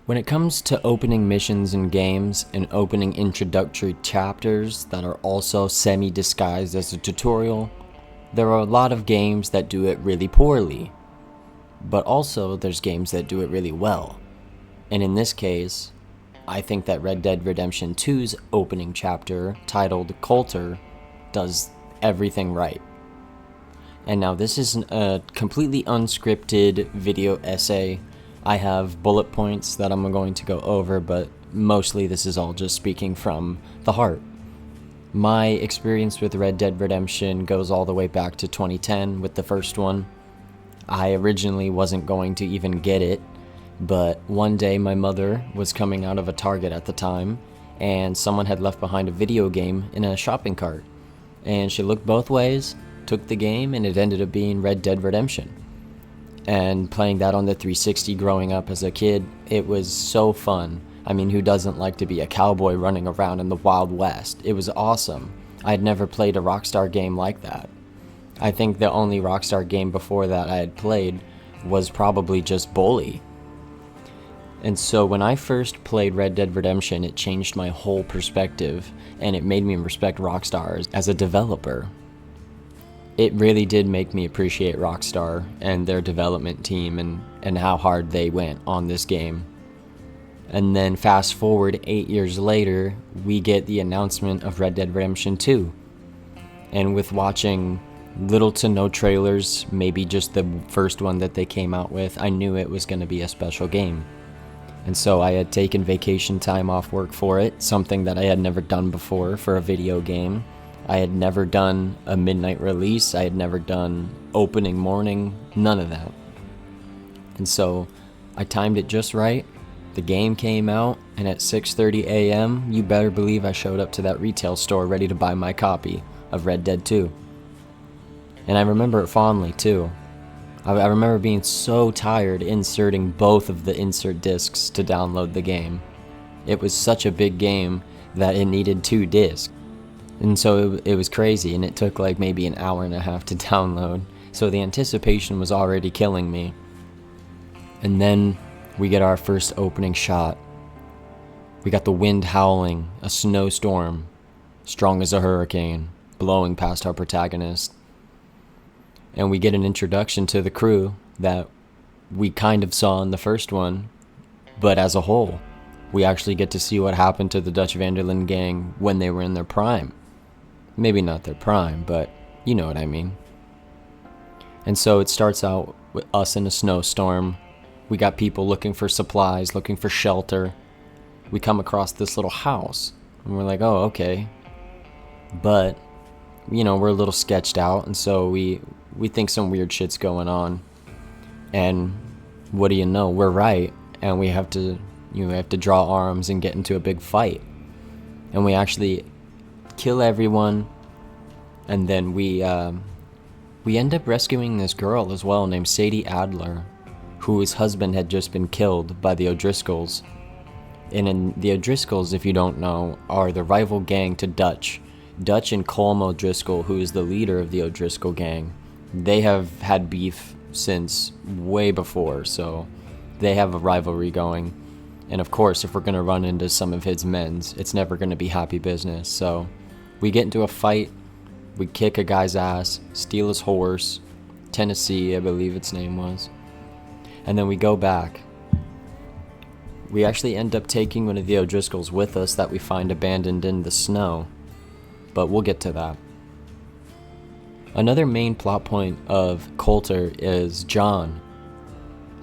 When it comes to opening missions in games and opening introductory chapters that are also semi-disguised as a tutorial, there are a lot of games that do it really poorly. But also, there's games that do it really well. And in this case, I think that Red Dead Redemption 2's opening chapter, titled Colter, does everything right. And now this is a completely unscripted video essay. I have bullet points that I'm going to go over, but mostly this is all just speaking from the heart. My experience with Red Dead Redemption goes all the way back to 2010 with the first one. I originally wasn't going to even get it, but one day my mother was coming out of a Target at the time, and someone had left behind a video game in a shopping cart. And she looked both ways, took the game, and it ended up being Red Dead Redemption. And playing that on the 360 growing up as a kid, it was so fun. I mean, who doesn't like to be a cowboy running around in the Wild West? It was awesome. I'd never played a Rockstar game like that. I think the only Rockstar game before that I had played was probably just Bully. And so when I first played Red Dead Redemption, it changed my whole perspective, and it made me respect Rockstar as a developer. It really did make me appreciate Rockstar and their development team and how hard they went on this game. And then fast forward 8 years later, we get the announcement of Red Dead Redemption 2. And with watching little to no trailers, maybe just the first one that they came out with, I knew it was going to be a special game. And so I had taken vacation time off work for it, something that I had never done before for a video game. I had never done a midnight release, I had never done opening morning, none of that. And so I timed it just right, the game came out, and at 6:30 a.m., you better believe I showed up to that retail store ready to buy my copy of Red Dead 2. And I remember it fondly too. I remember being so tired inserting both of the insert discs to download the game. It was such a big game that it needed 2 discs. And so it was crazy, and it took like maybe an hour and a half to download. So the anticipation was already killing me. And then we get our first opening shot. We got the wind howling, a snowstorm, strong as a hurricane, blowing past our protagonist. And we get an introduction to the crew that we kind of saw in the first one, but as a whole, we actually get to see what happened to the Dutch van der Linde gang when they were in their prime. Maybe not their prime, but you know what I mean. And so it starts out with us in a snowstorm. We got people looking for supplies, looking for shelter. We come across this little house, and we're like, oh, okay. But, you know, we're a little sketched out, and so we think some weird shit's going on. And what do you know? We're right, and we have to draw arms and get into a big fight. And we actually kill everyone, and then we end up rescuing this girl as well named Sadie Adler, whose husband had just been killed by the O'Driscolls. And in the O'Driscolls, if you don't know, are the rival gang to Dutch. Dutch and Colm O'Driscoll, who is the leader of the O'Driscoll gang, they have had beef since way before, so they have a rivalry going. And of course, if we're going to run into some of his men's, it's never going to be happy business. So we get into a fight, we kick a guy's ass, steal his horse, Tennessee, I believe its name was. And then we go back. We actually end up taking one of the O'Driscolls with us that we find abandoned in the snow. But we'll get to that. Another main plot point of Colter is John.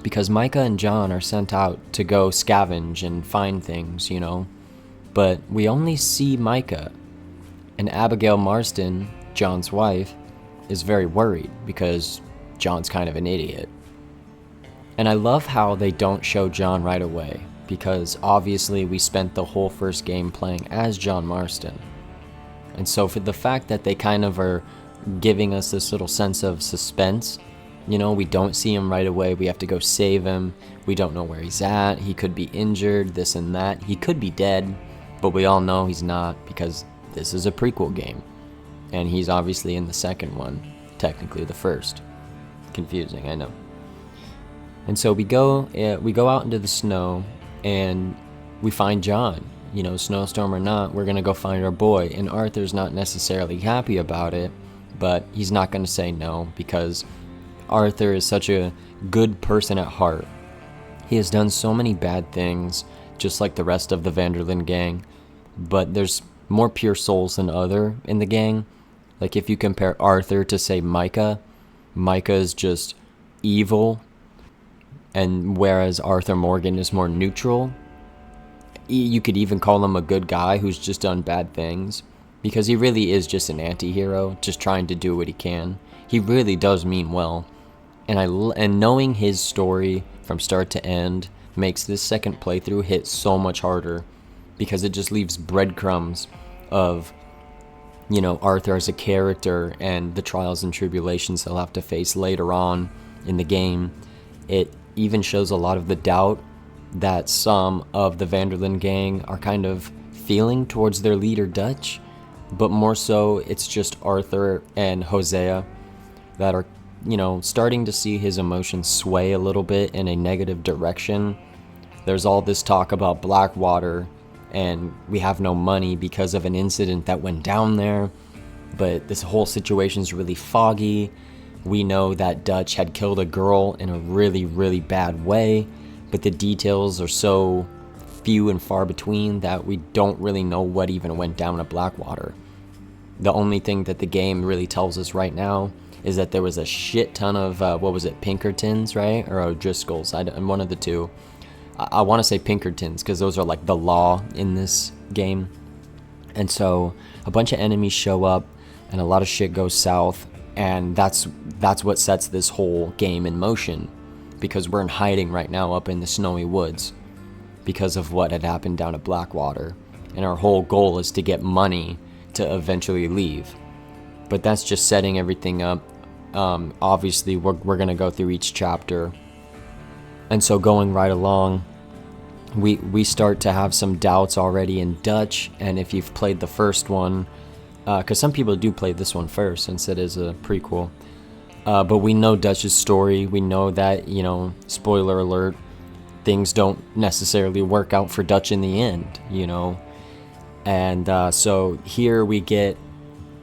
Because Micah and John are sent out to go scavenge and find things, you know. But we only see Micah. And Abigail Marston, John's wife, is very worried because John's kind of an idiot. And I love how they don't show John right away, because obviously we spent the whole first game playing as John Marston. And so for the fact that they kind of are giving us this little sense of suspense, you know, we don't see him right away, we have to go save him, we don't know where he's at, he could be injured, this and that, he could be dead, but we all know he's not because this is a prequel game. And he's obviously in the second one, technically the first. Confusing, I know. And so we go out into the snow, and we find John. You know, snowstorm or not, we're gonna go find our boy. And Arthur's not necessarily happy about it, but he's not gonna say no, because Arthur is such a good person at heart. He has done so many bad things, just like the rest of the Vanderlyn gang, but there's more pure souls than other in the gang. Like if you compare Arthur to, say, Micah is just evil, and whereas Arthur Morgan is more neutral. You could even call him a good guy who's just done bad things, because he really is just an anti-hero, just trying to do what he can. He really does mean well, and knowing his story from start to end makes this second playthrough hit so much harder, because it just leaves breadcrumbs of, you know, Arthur as a character and the trials and tribulations he'll have to face later on in the game. It even shows a lot of the doubt that some of the Vanderlyn gang are kind of feeling towards their leader Dutch, but more so it's just Arthur and Hosea that are, you know, starting to see his emotions sway a little bit in a negative direction. There's all this talk about Blackwater, and we have no money because of an incident that went down there, but this whole situation's really foggy. We know that Dutch had killed a girl in a really, really bad way, but the details are so few and far between that we don't really know what even went down at Blackwater. The only thing that the game really tells us right now is that there was a shit ton of, Pinkertons, right? Or O'Driscolls, I'm one of the two. I want to say Pinkertons, because those are like the law in this game. And so a bunch of enemies show up, and a lot of shit goes south, and that's what sets this whole game in motion. Because we're in hiding right now up in the snowy woods because of what had happened down at Blackwater. And our whole goal is to get money to eventually leave. But that's just setting everything up. Obviously, we're going to go through each chapter. And so going right along, we start to have some doubts already in Dutch. And if you've played the first one, because some people do play this one first since it is a prequel. But we know Dutch's story. We know that, you know, spoiler alert, things don't necessarily work out for Dutch in the end, you know. And so here we get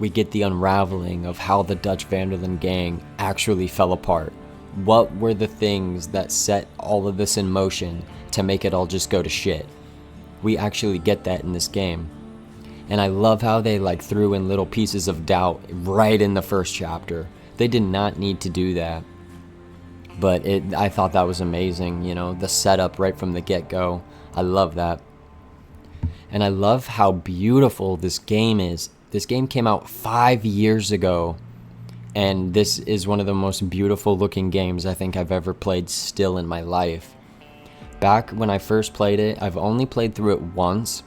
the unraveling of how the Dutch Vanderlyn gang actually fell apart. What were the things that set all of this in motion to make it all just go to shit? We actually get that in this game. And I love how they like threw in little pieces of doubt right in the first chapter. They did not need to do that, but I thought that was amazing, you know, the setup right from the get-go. I love that. And I love how beautiful this game is. This game came out 5 years ago, and this is one of the most beautiful looking games I think I've ever played still in my life. Back when I first played it, I've only played through it once,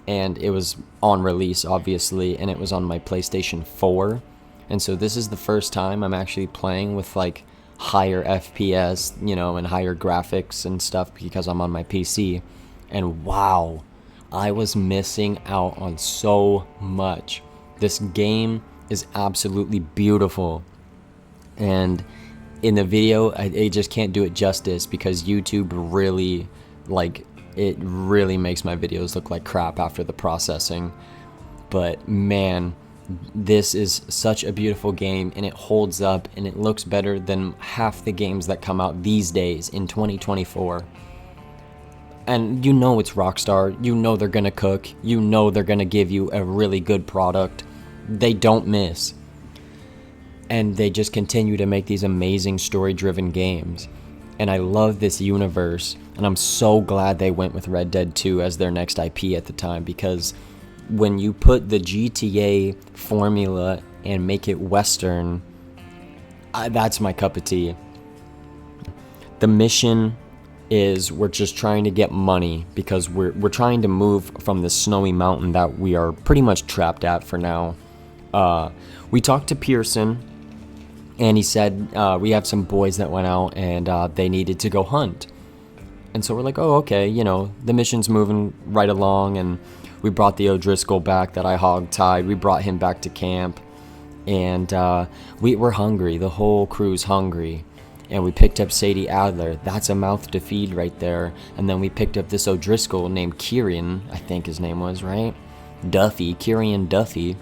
and it was on release, obviously, and it was on my PlayStation 4. And so this is the first time I'm actually playing with like higher FPS, you know, and higher graphics and stuff, because I'm on my PC. And wow, I was missing out on so much. This game is absolutely beautiful. And in the video, I just can't do it justice, because YouTube really, like, it really makes my videos look like crap after the processing. But man, this is such a beautiful game, and it holds up, and it looks better than half the games that come out these days in 2024. And you know it's Rockstar. You know they're gonna cook. You know they're gonna give you a really good product. They don't miss. And they just continue to make these amazing story-driven games. And I love this universe, and I'm so glad they went with Red Dead 2 as their next IP at the time, because when you put the GTA formula and make it Western, that's my cup of tea. The mission is we're just trying to get money, because we're trying to move from this snowy mountain that we are pretty much trapped at for now. We talked to Pearson, and he said we have some boys that went out and they needed to go hunt. And so we're like, oh, okay, you know, the mission's moving right along, and we brought the O'Driscoll back that I hog-tied. We brought him back to camp, and we were hungry. The whole crew's hungry. and we picked up Sadie Adler. That's a mouth to feed right there. And then we picked up this O'Driscoll named Kieran, I think his name was, right? Duffy, Kieran Duffy.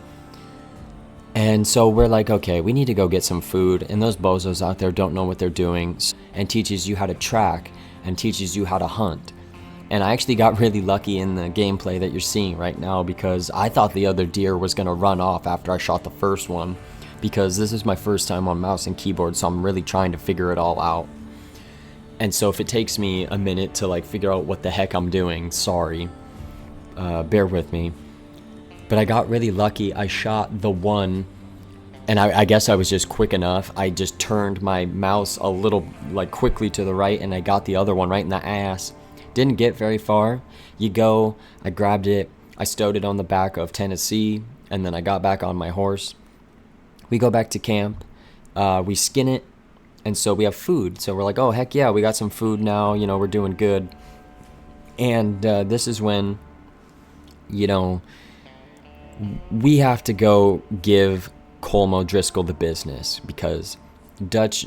And so we're like, okay, we need to go get some food. And those bozos out there don't know what they're doing, and teaches you how to track and teaches you how to hunt. And I actually got really lucky in the gameplay that you're seeing right now, because I thought the other deer was going to run off after I shot the first one, because this is my first time on mouse and keyboard, so I'm really trying to figure it all out. And so if it takes me a minute to like figure out what the heck I'm doing, sorry, bear with me. But I got really lucky. I shot the one, and I guess I was just quick enough. I just turned my mouse a little like quickly to the right, and I got the other one right in the ass. Didn't get very far. I grabbed it, I stowed it on the back of Tennessee, and then I got back on my horse. We go back to camp, we skin it, and so we have food. So we're like, oh, heck yeah, we got some food now, we're doing good. And this is when, we have to go give Colm O'Driscoll the business, because Dutch,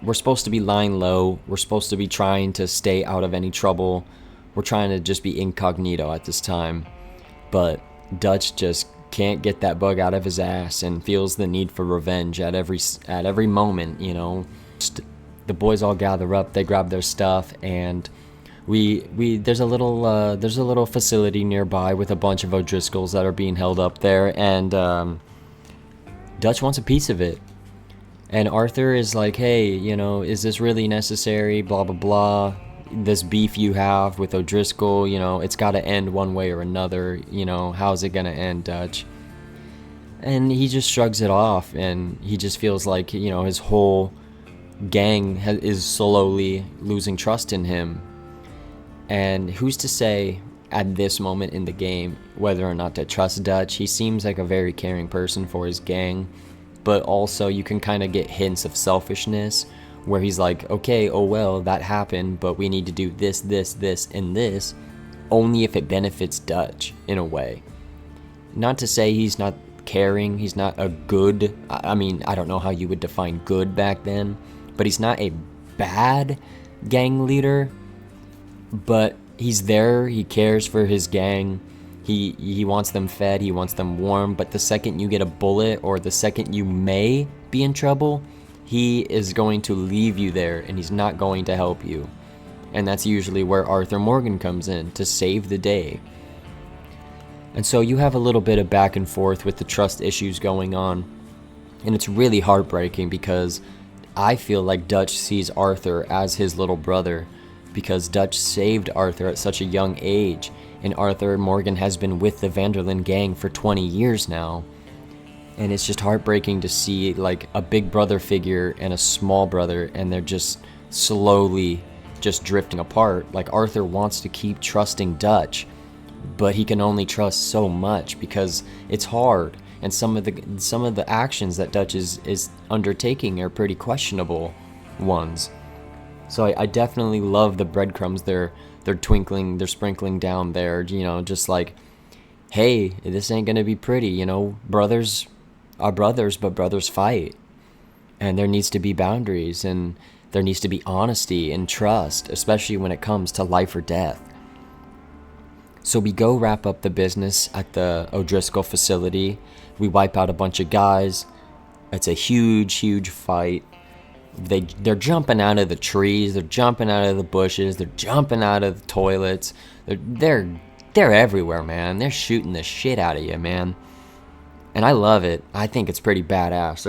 we're supposed to be lying low. We're supposed to be trying to stay out of any trouble. We're trying to just be incognito at this time. But Dutch just can't get that bug out of his ass and feels the need for revenge at every moment, The boys all gather up, they grab their stuff, and there's a little facility nearby with a bunch of O'Driscolls that are being held up there, and Dutch wants a piece of it. And Arthur is like, hey, is this really necessary? Blah, blah, blah. This beef you have with O'Driscoll, it's got to end one way or another. How's it going to end, Dutch? And he just shrugs it off, and he just feels like, his whole gang is slowly losing trust in him. And who's to say at this moment in the game whether or not to trust Dutch? He seems like a very caring person for his gang. But also you can kind of get hints of selfishness where he's like, okay, oh well, that happened, but we need to do this, this, this, and this, only if it benefits Dutch in a way. Not to say he's not caring, he's not a good, I don't know how you would define good back then, but he's not a bad gang leader, but he's there, he cares for his gang. He wants them fed, he wants them warm, but the second you get a bullet or the second you may be in trouble, he is going to leave you there and he's not going to help you. And that's usually where Arthur Morgan comes in, to save the day. And so you have a little bit of back and forth with the trust issues going on. And it's really heartbreaking, because I feel like Dutch sees Arthur as his little brother, because Dutch saved Arthur at such a young age. And Arthur Morgan has been with the Vanderlyn gang for 20 years now. And it's just heartbreaking to see like a big brother figure and a small brother, and they're just slowly just drifting apart. Like Arthur wants to keep trusting Dutch, but he can only trust so much because it's hard. And some of the actions that Dutch is undertaking are pretty questionable ones. So I definitely love the breadcrumbs they're sprinkling down there, just like, hey, this ain't gonna be pretty, brothers are brothers, but brothers fight. And there needs to be boundaries, and there needs to be honesty and trust, especially when it comes to life or death. So we go wrap up the business at the O'Driscoll facility. We wipe out a bunch of guys. It's a huge, huge fight. They're jumping out of the trees, they're jumping out of the bushes, they're jumping out of the toilets. They're everywhere, man. They're shooting the shit out of you, man. And I love it. I think it's pretty badass.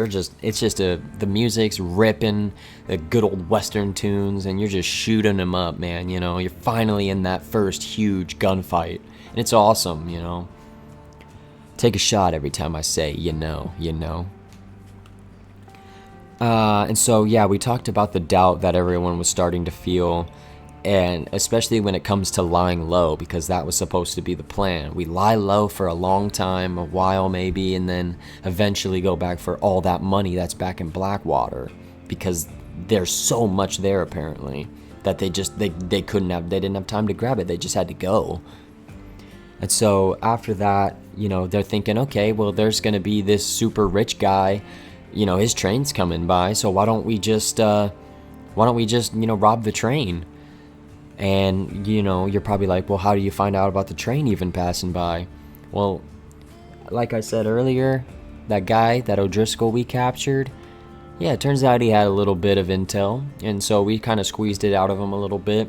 The music's ripping, the good old Western tunes, and you're just shooting them up, man. You're finally in that first huge gunfight, and it's awesome. Take a shot every time I say, And so, yeah, we talked about the doubt that everyone was starting to feel, and especially when it comes to lying low, because that was supposed to be the plan. We lie low for a long time, a while maybe, and then eventually go back for all that money that's back in Blackwater, because there's so much there apparently that they didn't have time to grab it. They just had to go. And so after that, they're thinking, okay, well, there's going to be this super rich guy, his train's coming by, so why don't we just Why don't we just, rob the train? And, you're probably like, well, how do you find out about the train even passing by? Well, like I said earlier, that guy, that O'Driscoll we captured, yeah, it turns out he had a little bit of intel, and so we kind of squeezed it out of him a little bit.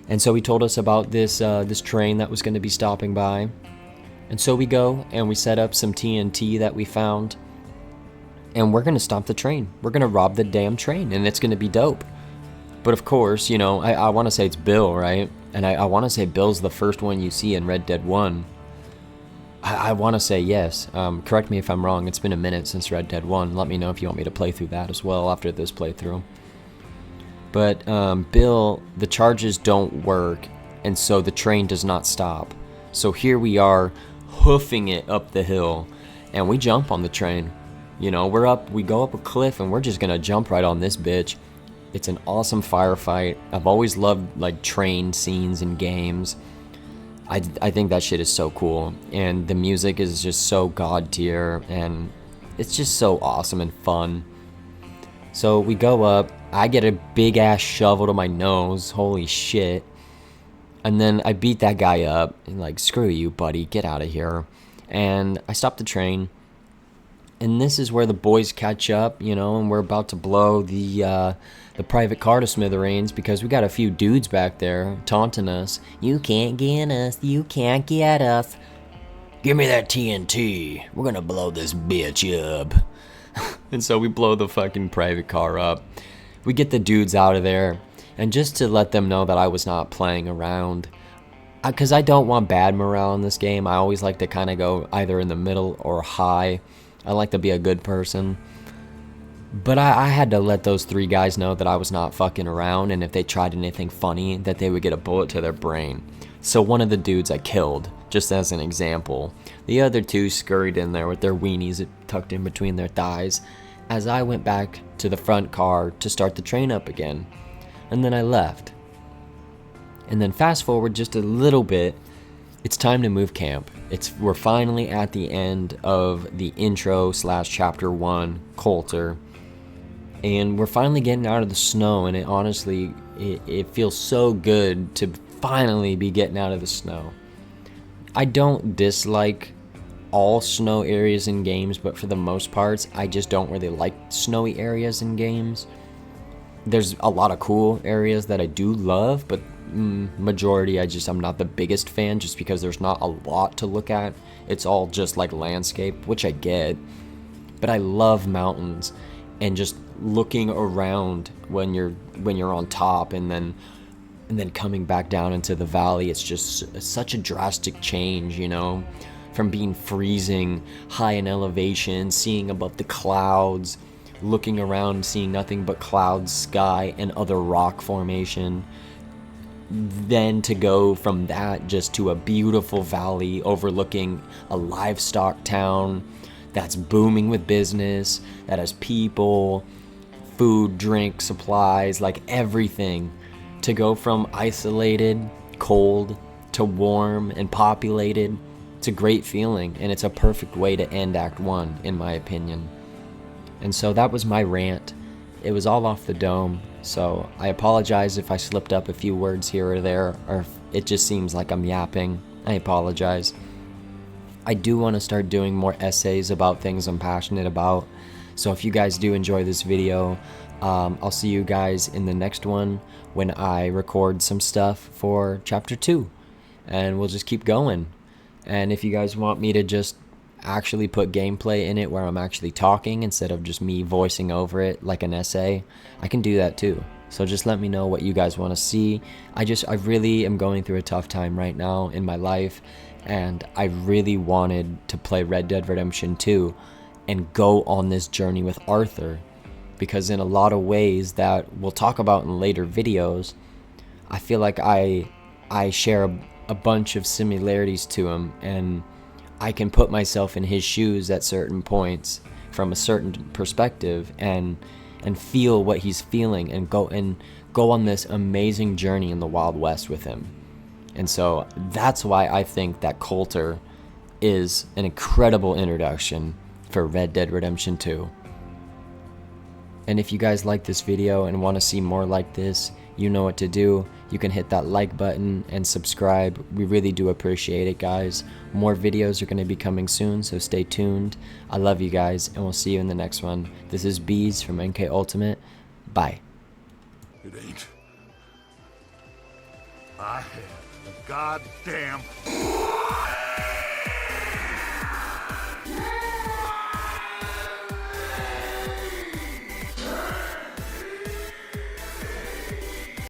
And so he told us about this train that was going to be stopping by. And so we go and we set up some TNT that we found, and we're going to stop the train. We're going to rob the damn train, and it's going to be dope. But of course, I want to say it's Bill, right? And I want to say Bill's the first one you see in Red Dead 1. I want to say yes. Correct me if I'm wrong. It's been a minute since Red Dead 1. Let me know if you want me to play through that as well after this playthrough. But Bill, the charges don't work, and so the train does not stop. So here we are, hoofing it up the hill, and we jump on the train. We go up a cliff, and we're just gonna jump right on this bitch. It's an awesome firefight. I've always loved like train scenes in games. I think that shit is so cool, and the music is just so god tier, and it's just so awesome and fun. So we go up. I get a big ass shovel to my nose. Holy shit. And then I beat that guy up and like, screw you, buddy, get out of here. And I stop the train. And this is where the boys catch up, and we're about to blow the private car to smithereens because we got a few dudes back there taunting us. You can't get us. You can't get us. Give me that TNT. We're gonna blow this bitch up. And so we blow the fucking private car up. We get the dudes out of there. And just to let them know that I was not playing around, because I don't want bad morale in this game. I always like to kind of go either in the middle or high. I like to be a good person. But I had to let those 3 guys know that I was not fucking around, and if they tried anything funny, that they would get a bullet to their brain. So one of the dudes I killed, just as an example. The other 2 scurried in there with their weenies tucked in between their thighs as I went back to the front car to start the train up again. And then I left. And then fast forward just a little bit, it's time to move camp. We're finally at the end of the intro / chapter 1, Colter. And we're finally getting out of the snow, and it feels so good to finally be getting out of the snow. I don't dislike all snow areas in games, but for the most parts, I just don't really like snowy areas in games. There's a lot of cool areas that I do love, but majority I'm not the biggest fan, just because there's not a lot to look at. It's all just like landscape, which I get, but I love mountains and just looking around when you're on top and then coming back down into the valley. It's just such a drastic change, from being freezing high in elevation, seeing above the clouds, looking around, seeing nothing but clouds, sky, and other rock formation. Then to go from that just to a beautiful valley overlooking a livestock town that's booming with business, that has people, food, drink, supplies, like everything. To go from isolated, cold, to warm and populated, it's a great feeling, and it's a perfect way to end Act 1, in my opinion. And so that was my rant. It was all off the dome, so I apologize if I slipped up a few words here or there, or if it just seems like I'm yapping. I apologize. I do want to start doing more essays about things I'm passionate about, so if you guys do enjoy this video, I'll see you guys in the next one when I record some stuff for Chapter 2, and we'll just keep going. And if you guys want me to just actually put gameplay in it where I'm actually talking instead of just me voicing over it like an essay, I can do that too. So just let me know what you guys want to see. I really am going through a tough time right now in my life, and I really wanted to play Red Dead Redemption 2 and go on this journey with Arthur, because in a lot of ways that we'll talk about in later videos, I feel like I share a bunch of similarities to him, and I can put myself in his shoes at certain points from a certain perspective and feel what he's feeling and go on this amazing journey in the Wild West with him. And so that's why I think that Colter is an incredible introduction for Red Dead Redemption 2. And if you guys like this video and want to see more like this, you know what to do. You can hit that like button and subscribe. We really do appreciate it, guys. More videos are going to be coming soon, so stay tuned. I love you guys, and we'll see you in the next one. This is Bees from NK Ultimate. Bye. It ain't. I have the goddamn